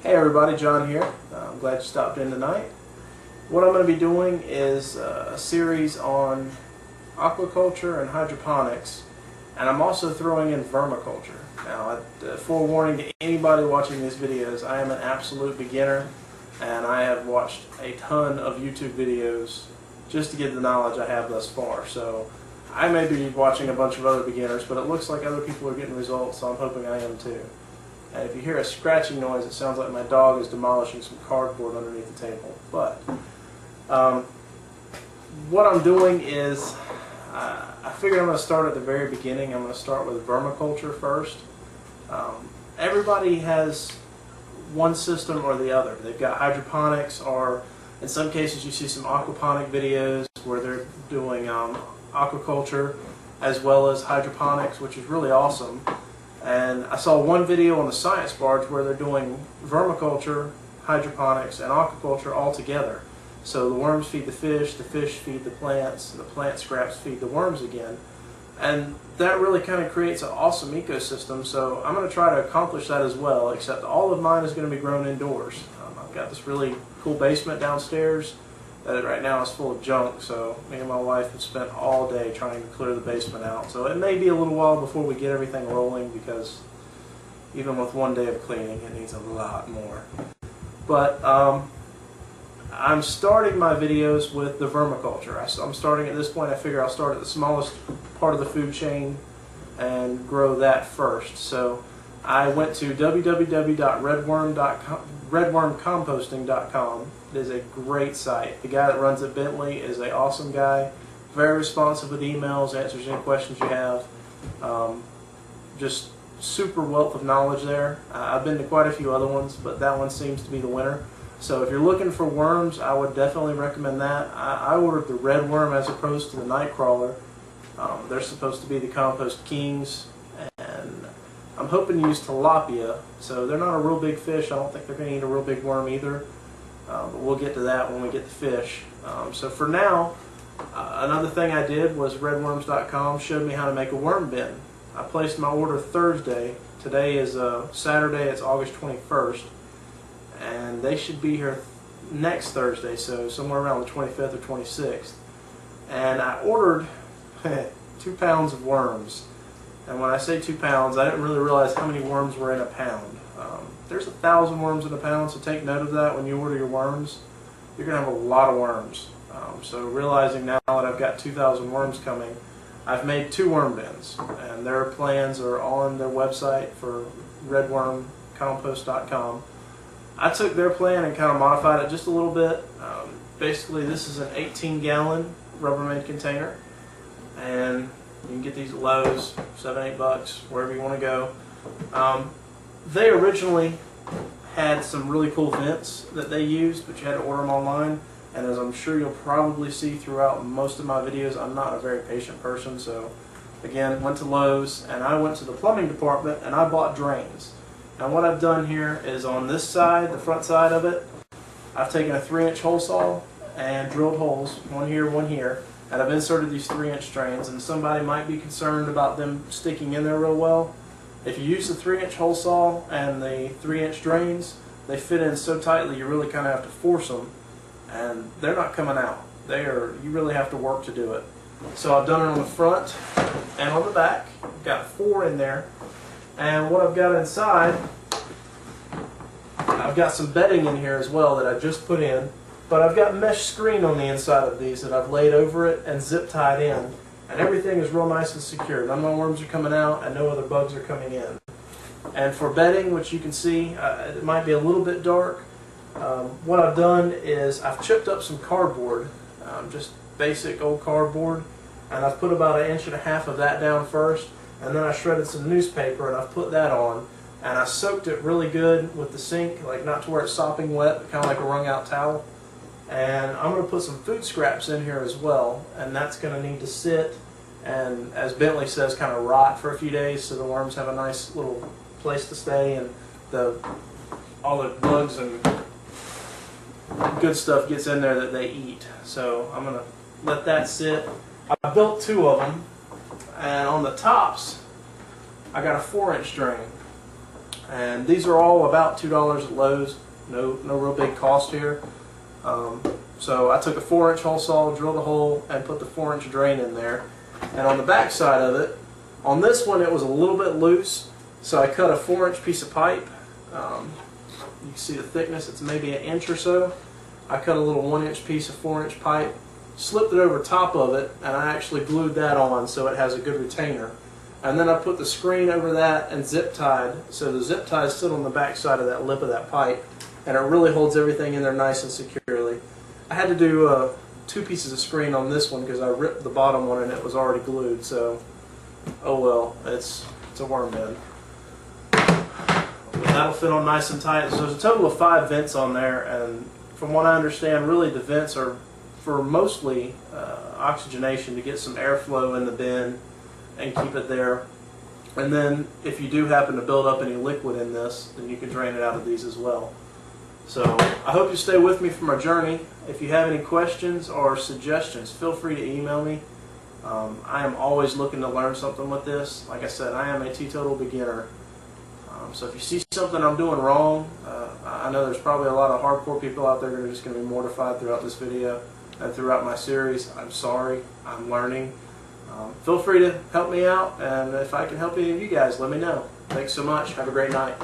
Hey everybody, John here. I'm glad you stopped in tonight. What I'm going to be doing is a series on aquaculture and hydroponics, and I'm also throwing in vermiculture. Now, forewarning to anybody watching these videos, I am an absolute beginner, and I have watched a ton of YouTube videos just to get the knowledge I have thus far. So I may be watching a bunch of other beginners, but it looks like other people are getting results, so I'm hoping I am too. And if you hear a scratching noise, it sounds like my dog is demolishing some cardboard underneath the table. But what I'm doing is, I figured I'm going to start at the very beginning. I'm going to start with vermiculture first. Everybody has one system or the other. They've got hydroponics, or in some cases you see some aquaponic videos where they're doing aquaculture as well as hydroponics, which is really awesome. And I saw one video on the science barge where they're doing vermiculture, hydroponics, and aquaculture all together. So the worms feed the fish feed the plants, and the plant scraps feed the worms again. And that really kind of creates an awesome ecosystem, so I'm going to try to accomplish that as well, except all of mine is going to be grown indoors. I've got this really cool basement downstairs that right now is full of junk, so me and my wife have spent all day trying to clear the basement out. So it may be a little while before we get everything rolling, because even with one day of cleaning, it needs a lot more. But I'm starting my videos with the vermiculture. I'm starting at this point. I figure I'll start at the smallest part of the food chain and grow that first. So I went to www.redwormcomposting.com. It is a great site. The guy that runs it, Bentley, is an awesome guy. Very responsive with emails, answers any questions you have. Just super wealth of knowledge there. I've been to quite a few other ones, but that one seems to be the winner. So if you're looking for worms, I would definitely recommend that. I ordered the red worm as opposed to the night crawler. They're supposed to be the compost kings, and I'm hoping to use tilapia. So they're not a real big fish. I don't think they're going to eat a real big worm either. But we'll get to that when we get the fish. So for now, another thing I did was redworms.com showed me how to make a worm bin. I placed my order Thursday. Today is Saturday. It's August 21st. And they should be here next Thursday, so somewhere around the 25th or 26th. And I ordered 2 pounds of worms. And when I say 2 pounds, I didn't really realize how many worms were in a pound. There's 1,000 worms in a pound, so take note of that when you order your worms. You're going to have a lot of worms. So realizing now that I've got 2,000 worms coming, I've made 2 worm bins. And their plans are on their website for redwormcompost.com. I took their plan and kind of modified it just a little bit. Basically, this is an 18-gallon Rubbermaid container, and you can get these at Lowe's, $7, $8, wherever you want to go. They originally had some really cool vents that they used, but you had to order them online. And as I'm sure you'll probably see throughout most of my videos, I'm not a very patient person. So again, went to Lowe's, and I went to the plumbing department and I bought drains. Now what I've done here is on this side, the front side of it, I've taken a 3-inch hole saw and drilled holes, one here, and I've inserted these 3-inch drains. And somebody might be concerned about them sticking in there real well. If you use the 3-inch hole saw and the 3-inch drains, they fit in so tightly you really kind of have to force them, and they're not coming out. You really have to work to do it. So I've done it on the front and on the back. Got 4 in there. And what I've got inside, I've got some bedding in here as well that I just put in, but I've got mesh screen on the inside of these that I've laid over it and zip tied in, and everything is real nice and secure. None of my worms are coming out and no other bugs are coming in. And for bedding, which you can see, it might be a little bit dark, what I've done is I've chipped up some cardboard, just basic old cardboard, and I've put about 1.5 inches of that down first. And then I shredded some newspaper and I've put that on, and I soaked it really good with the sink, like not to where it's sopping wet, but kind of like a wrung out towel. And I'm going to put some food scraps in here as well, and that's going to need to sit and, as Bentley says, kind of rot for a few days so the worms have a nice little place to stay, and all the bugs and good stuff gets in there that they eat. So I'm going to let that sit. I built 2 of them. And on the tops, I got a 4-inch drain. And these are all about $2 at Lowe's. No real big cost here. So I took a 4-inch hole saw, drilled a hole, and put the 4-inch drain in there. And on the back side of it, on this one it was a little bit loose, so I cut a 4-inch piece of pipe. You can see the thickness, it's maybe an inch or so. I cut a little 1-inch piece of 4-inch pipe, slipped it over top of it, and I actually glued that on so it has a good retainer. And then I put the screen over that and zip tied, so the zip ties sit on the back side of that lip of that pipe, and it really holds everything in there nice and securely. I had to do 2 pieces of screen on this one because I ripped the bottom one and it was already glued, so oh well, it's a worm bin. That'll fit on nice and tight. So there's a total of 5 vents on there, and from what I understand, really the vents are for mostly oxygenation to get some airflow in the bin and keep it there. And then if you do happen to build up any liquid in this, then you can drain it out of these as well. So I hope you stay with me for my journey. If you have any questions or suggestions, feel free to email me. I am always looking to learn something with this. Like I said, I am a teetotal beginner. So if you see something I'm doing wrong, I know there's probably a lot of hardcore people out there that are just going to be mortified throughout this video and throughout my series. I'm sorry. I'm learning. Feel free to help me out, and if I can help any of you guys, let me know. Thanks so much. Have a great night.